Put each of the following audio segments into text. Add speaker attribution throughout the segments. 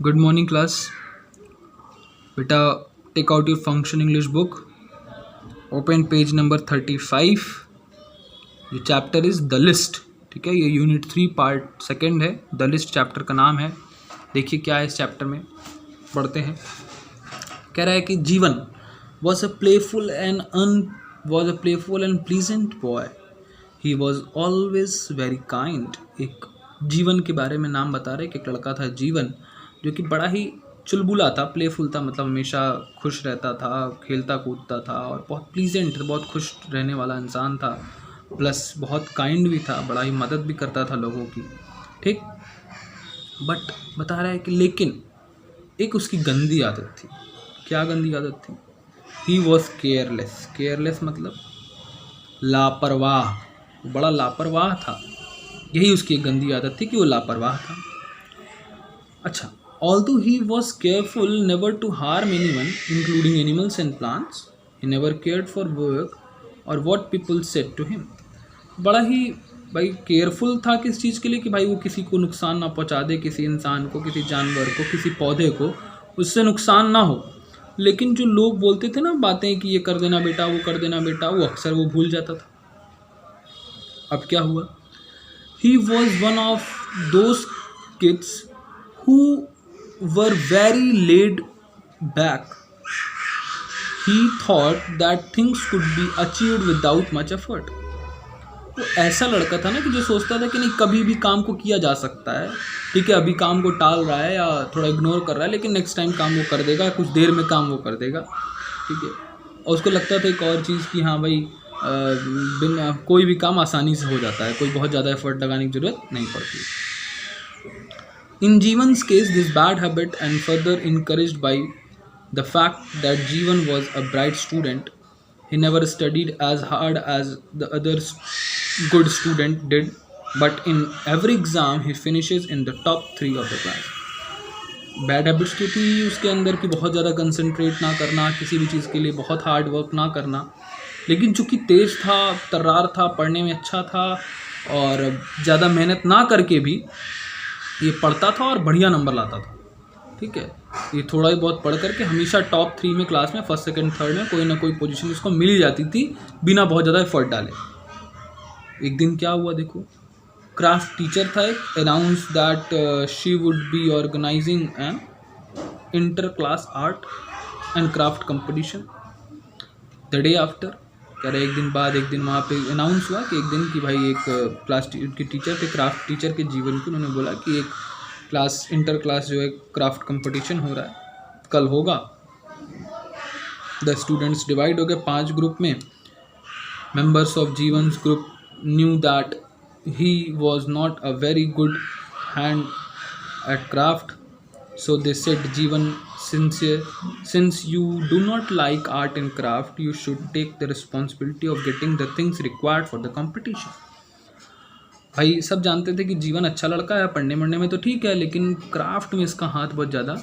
Speaker 1: Good morning, class. Beta, take out your function English book. Open page number 35. ये chapter is the list. ठीक है, ये unit 3 part second है. The list chapter का नाम है. देखिए क्या है इस चैप्टर में, पढ़ते हैं. कह रहा है कि जीवन was a playful and pleasant boy. He was always very kind. एक जीवन के बारे में नाम बता रहे कि एक लड़का था जीवन, जो कि बड़ा ही चुलबुला था, प्लेफुल था, मतलब हमेशा खुश रहता था, खेलता कूदता था और बहुत प्लीजेंट, बहुत खुश रहने वाला इंसान था. प्लस बहुत काइंड भी था, बड़ा ही मदद भी करता था लोगों की. ठीक, बट बता रहा है कि लेकिन एक उसकी गंदी आदत थी. क्या गंदी आदत थी? He was careless. केयरलेस मतलब लापरवाह. बड़ा लापरवाह था. यही उसकी एक गंदी आदत थी कि वो लापरवाह था. अच्छा, although he was careful never to harm anyone, including animals and plants, he never cared for work or what people said to him. बड़ा ही भाई केयरफुल था किस चीज़ के लिए कि भाई वो किसी को नुकसान ना पहुंचा दे, किसी इंसान को, किसी जानवर को, किसी पौधे को उससे नुकसान ना हो. लेकिन जो लोग बोलते थे ना बातें कि ये कर देना बेटा, वो कर देना बेटा, वो अक्सर वो भूल जाता था. अब क्या हुआ? He was one of those kids who were very laid back. He thought that things could be achieved without much effort. वो ऐसा लड़का था ना कि जो सोचता था कि नहीं, कभी भी काम को किया जा सकता है. ठीक है, अभी काम को टाल रहा है या थोड़ा इग्नोर कर रहा है, लेकिन नेक्स्ट टाइम काम वो कर देगा, कुछ देर में काम वो कर देगा. ठीक है, और उसको लगता था एक और चीज़ कि हाँ भाई कोई भी काम आसानी से हो जाता है, कोई बहुत ज़्यादा एफर्ट लगाने की ज़रूरत नहीं पड़ती. In Jeevan's case, this bad habit, and further encouraged by the fact that Jeevan was a bright student, he never studied as hard as the other good student did, but in every exam he finishes in the top 3 of the class. Bad habits की थी उसके अंदर कि बहुत ज़्यादा concentrate ना करना, किसी भी चीज़ के लिए बहुत हार्ड वर्क ना करना. लेकिन चूँकि तेज़ था, तर्रार था, पढ़ने में अच्छा था और ज़्यादा मेहनत ना करके भी ये पढ़ता था और बढ़िया नंबर लाता था. ठीक है, ये थोड़ा ही बहुत पढ़ करके हमेशा टॉप 3 में क्लास में, फर्स्ट सेकंड थर्ड में कोई ना कोई पोजीशन इसको मिल ही जाती थी बिना बहुत ज़्यादा एफर्ट डाले. एक दिन क्या हुआ देखो, क्राफ्ट टीचर था एक, announce that she would be organising an inter class art and craft competition the day after. कह रहे एक दिन बाद, एक दिन वहाँ पे अनाउंस हुआ कि एक दिन कि भाई एक क्लास के टीचर थे, क्राफ्ट टीचर के जीवन को उन्होंने बोला कि एक क्लास, इंटर क्लास जो है क्राफ्ट कंपटीशन हो रहा है, कल होगा. द स्टूडेंट्स डिवाइड हो गए 5 ग्रुप में. Members of Jeevan's group knew that he was not a very good hand at craft, so they said, Jeevan, since you do not like art and craft, you should take the responsibility of getting the things required for the competition. भाई सब जानते थे कि जीवन अच्छा लड़का है, पढ़ने मढ़ने में तो ठीक है, लेकिन क्राफ्ट में इसका हाथ बहुत ज़्यादा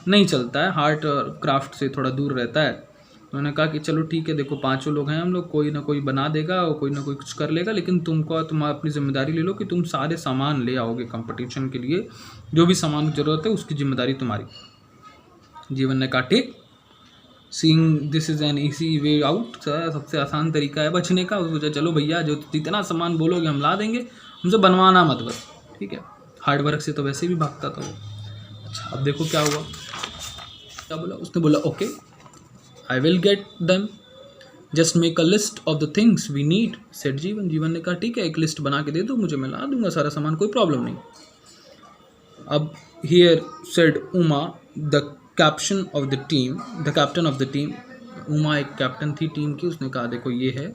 Speaker 1: नहीं चलता है, आर्ट और क्राफ्ट से थोड़ा दूर रहता है. उन्होंने कहा कि चलो ठीक है, देखो 5 लोग हैं हम लोग, कोई ना कोई बना देगा और कोई ना कोई कुछ कर लेगा, लेकिन तुम अपनी जिम्मेदारी ले लो कि तुम सारे सामान ले आओगे कंपटीशन के लिए, जो भी सामान की ज़रूरत है उसकी जिम्मेदारी तुम्हारी. जीवन ने कहा ठीक, seeing this is an easy way out, सबसे आसान तरीका है बचने का. चलो भैया, जो जितना सामान बोलोगे हम ला देंगे, हमसे बनवाना मत बस. ठीक है, हार्ड वर्क से तो वैसे भी भागता था वो. अच्छा, अब देखो क्या हुआ, क्या बोला उसने? बोला okay, I will get them. Just make a list of the things we need, said जीवन. जीवन ने कहा ठीक है, एक लिस्ट बना के दे दो मुझे, मैं ला दूंगा सारा सामान, कोई प्रॉब्लम नहीं. अब here said Uma, the captain of the team. Uma एक कैप्टन थी टीम की. उसने कहा देखो ये है,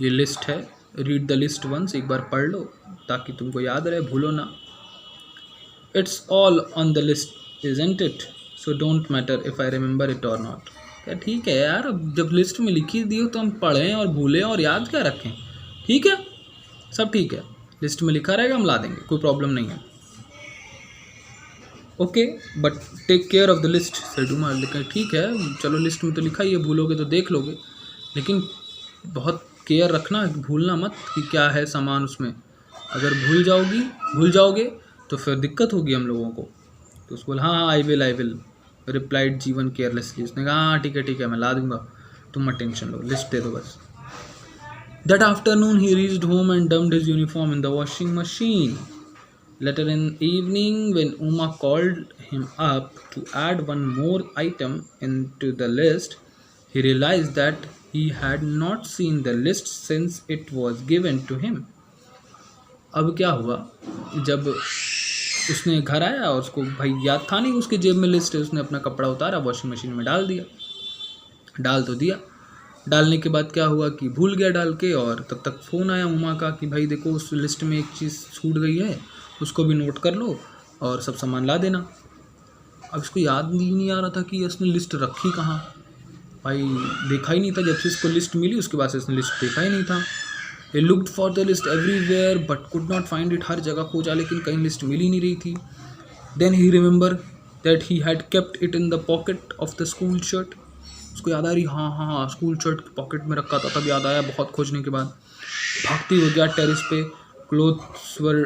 Speaker 1: ये लिस्ट है, रीड द लिस्ट वंस, एक बार पढ़ लो ताकि तुमको याद रहे, भूलो ना. It's all on the list, isn't it? So don't matter if I remember it or not. क्या ठीक है यार, अब जब लिस्ट में लिखी दी हो तो हम पढ़ें और भूलें और याद क्या रखें. ठीक है, सब ठीक है, लिस्ट में लिखा रहेगा, हम ला देंगे, कोई प्रॉब्लम नहीं है. Okay, but take care of the list, said Uma. लिखा ठीक है, चलो लिस्ट में तो लिखा ही है, भूलोगे तो देख लोगे, लेकिन बहुत केयर रखना, भूलना मत कि क्या है सामान उसमें. अगर भूल जाओगे तो फिर दिक्कत होगी हम लोगों को. तो उसको बोला हाँ आई विल रिप्लाइड जीवन केयरलेसली। उसने कहा हाँ ठीक है मैं ला दूंगा, तुम मत टेंशन लो, लिस्ट दे दो बस। That afternoon he reached home and dumped his uniform in the washing machine. Later in evening, when Uma called him up to add one more item into the list, he realized that he had not seen the list since it was given to him. अब क्या हुआ, जब उसने घर आया और उसको भाई याद था नहीं उसके जेब में लिस्ट है, उसने अपना कपड़ा उतारा, वॉशिंग मशीन में डाल दिया। डाल तो दिया, डालने के बाद क्या हुआ कि भूल गया डाल के, और तब तक फ़ोन आया उमा का कि भाई देखो उस लिस्ट में एक चीज़ छूट गई है, उसको भी नोट कर लो और सब सामान ला देना। अब इसको याद नहीं आ रहा था कि इसने लिस्ट रखी कहाँ, भाई देखा ही नहीं था। जब से इसको लिस्ट मिली उसके बाद से इसने लिस्ट देखा ही नहीं था। He looked for the list everywhere but could not find it। हर जगह खोजा लेकिन कहीं लिस्ट मिल ही नहीं रही थी। Then he remembered that he had kept it in the pocket of the school shirt। उसको याद आ रही हाँ स्कूल शर्ट के पॉकेट में रखा था। तब याद आया बहुत खोजने के बाद। भागती हो गया टेरेस पे, क्लोथ्स वर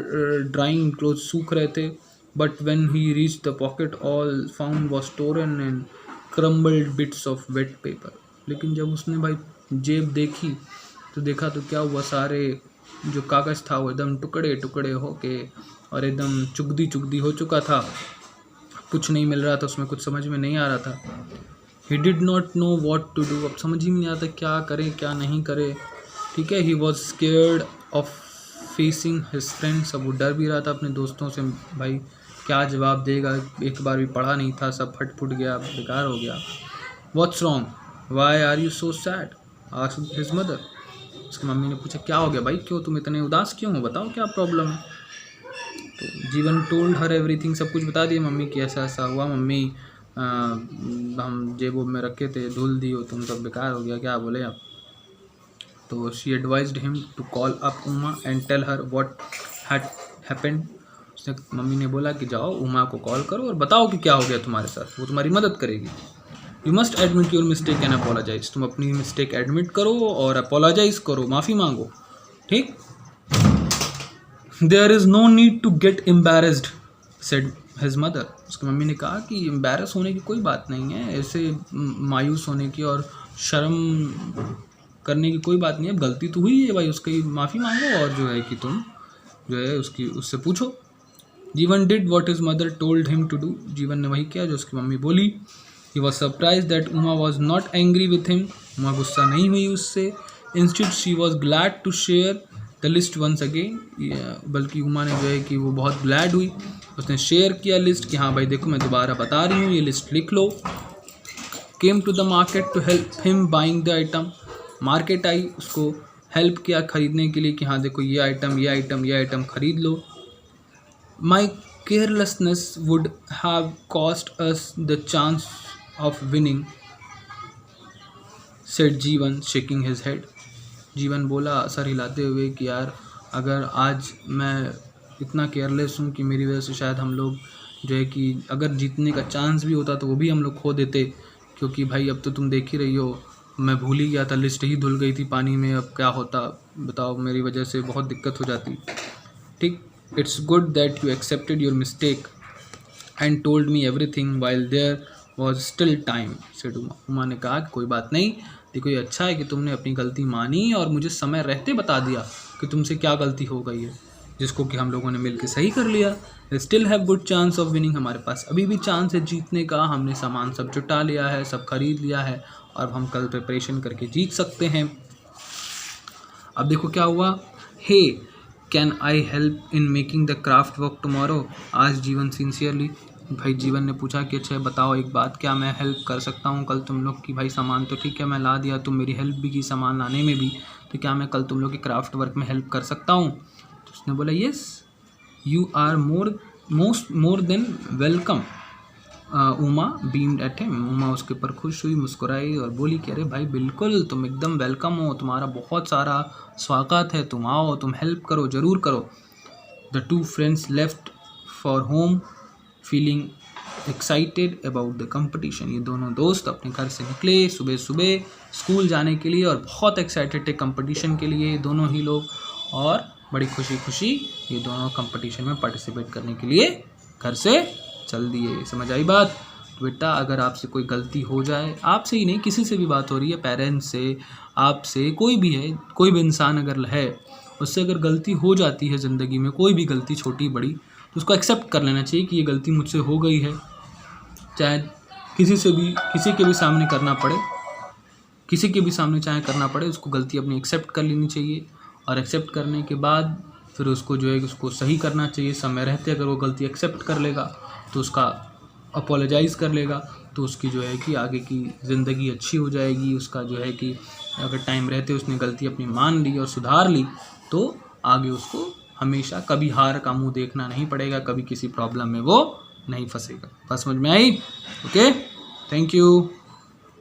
Speaker 1: ड्राइंग, क्लोथ्स सूख रहे थे। But when he reach the pocket all found was torn and crumbled bits of wet paper. लेकिन जब उसने भाई जेब देखी तो देखा तो क्या हुआ, सारे जो कागज़ था वो एकदम टुकड़े टुकड़े होके और एकदम चुगदी हो चुका था। कुछ नहीं मिल रहा था उसमें, कुछ समझ में नहीं आ रहा था। He did not know what to do। अब समझ ही नहीं आता क्या करे क्या नहीं करे। ठीक है, He was scared of facing his friends। अब वो डर भी रहा था अपने दोस्तों से, भाई क्या जवाब देगा, एक बार भी पढ़ा नहीं था, सब फट गया, बेकार हो गया। What's wrong? Why are you so sad? asked his mother। उसकी मम्मी ने पूछा क्या हो गया भाई, क्यों तुम इतने उदास क्यों हो, बताओ क्या प्रॉब्लम है। तो जीवन टोल्ड हर एवरीथिंग, सब कुछ बता दिया मम्मी की ऐसा ऐसा हुआ, मम्मी हम जेबों में रखे थे, धुल दी हो तुम, सब बेकार हो गया, क्या बोले आप। तो she advised him to call up Uma and tell her what had happened. उसने मम्मी ने बोला कि जाओ उमा को कॉल करो और बताओ कि क्या हो गया तुम्हारे साथ, वो तुम्हारी मदद करेगी। You must admit your mistake and apologise. तुम अपनी मिस्टेक एडमिट करो और अपोलोजाइज करो, माफ़ी मांगो, ठीक। There is no need to get embarrassed said his mother. उसकी मम्मी ने कहा कि एम्बैरस होने की कोई बात नहीं है, ऐसे मायूस होने की और शर्म करने की कोई बात नहीं है। गलती तो हुई है भाई, उसकी माफ़ी मांगो और जो है कि तुम जो है उससे पूछो। Jeevan did what his mother told him to do. Jeevan ने वही किया जो उसकी मम्मी बोली। He was surprise that Uma was not angry with him. Uma गुस्सा नहीं हुई उससे। Instead she was glad to share the list once again. बल्कि उमा ने जो है कि वो बहुत ग्लैड हुई, उसने शेयर किया लिस्ट कि हाँ भाई देखो मैं दोबारा बता रही हूँ, ये लिस्ट लिख लो। Came to the market to help him buying the item. Market आई, उसको हेल्प किया खरीदने के लिए कि हाँ देखो ये आइटम खरीद लो। My carelessness would have cost us the chance of winning said Jeevan shaking his head. Jeevan बोला सर हिलाते हुए कि यार अगर आज मैं इतना केयरलेस हूँ कि मेरी वजह से शायद हम लोग जो है कि अगर जीतने का चांस भी होता तो वो भी हम लोग खो देते, क्योंकि भाई अब तो तुम देख ही रही हो, मैं भूल ही गया था, लिस्ट ही धुल गई थी पानी में, अब क्या होता बताओ, मेरी वजह से बहुत दिक्कत हो जाती। ठीक, it's good that you accepted your mistake and told me everything while there was still time said Uma. Uma ने कहा कि कोई बात नहीं, देखो ये अच्छा है कि तुमने अपनी गलती मानी और मुझे समय रहते बता दिया कि तुमसे क्या गलती हो गई है, जिसको कि हम लोगों ने मिलकर सही कर लिया। Still have good chance of winning. हमारे पास अभी भी चांस है जीतने का, हमने सामान सब जुटा लिया है, सब खरीद लिया है और हम कल प्रिपरेशन करके जीत सकते हैं। अब देखो क्या हुआ। Hey can I help in making the craft work tomorrow. आज जीवन सिंसियरली, भाई जीवन ने पूछा कि अच्छा बताओ एक बात, क्या मैं हेल्प कर सकता हूँ कल तुम लोग की। भाई सामान तो ठीक है मैं ला दिया, तुम मेरी हेल्प भी की सामान लाने में भी, तो क्या मैं कल तुम लोग के क्राफ्ट वर्क में हेल्प कर सकता हूँ। तो उसने बोला yes you are more than welcome. Uma beamed at him. Uma उसके ऊपर खुश हुई, मुस्कुराई और बोली कि अरे भाई बिल्कुल तुम एकदम वेलकम हो, तुम्हारा बहुत सारा स्वागत है, तुम आओ, तुम हेल्प करो, ज़रूर करो। The two friends left for home feeling excited about the competition. ये दोनों दोस्त अपने घर से निकले सुबह सुबह स्कूल जाने के लिए और बहुत एक्साइटेड थे कंपटीशन के लिए दोनों ही लोग, और बड़ी खुशी खुशी ये दोनों कंपटीशन में पार्टिसिपेट करने के लिए घर से चल दिए। समझ आई बात? बेटा अगर आपसे कोई गलती हो जाए, आपसे ही नहीं किसी से भी बात हो रही है, पेरेंट्स से, आपसे, कोई भी है, कोई भी इंसान अगर है, उससे अगर गलती हो जाती है ज़िंदगी में, कोई भी गलती छोटी बड़ी, तो उसको एक्सेप्ट कर लेना चाहिए कि ये गलती मुझसे हो गई है। चाहे किसी के भी सामने करना पड़े, किसी के भी सामने चाहे करना पड़े, उसको गलती अपनी एक्सेप्ट कर लेनी चाहिए। और एक्सेप्ट करने के बाद फिर उसको जो है उसको सही करना चाहिए समय रहते। अगर वो गलती एक्सेप्ट कर लेगा तो उसका अपोलोजाइज़ कर लेगा, तो उसकी जो है कि आगे की ज़िंदगी अच्छी हो जाएगी। उसका जो है कि अगर टाइम रहते उसने गलती अपनी मान ली और सुधार ली, तो आगे उसको हमेशा कभी हार का मुंह देखना नहीं पड़ेगा, कभी किसी प्रॉब्लम में वो नहीं फंसेगा। बात समझ में आई? Okay, thank you.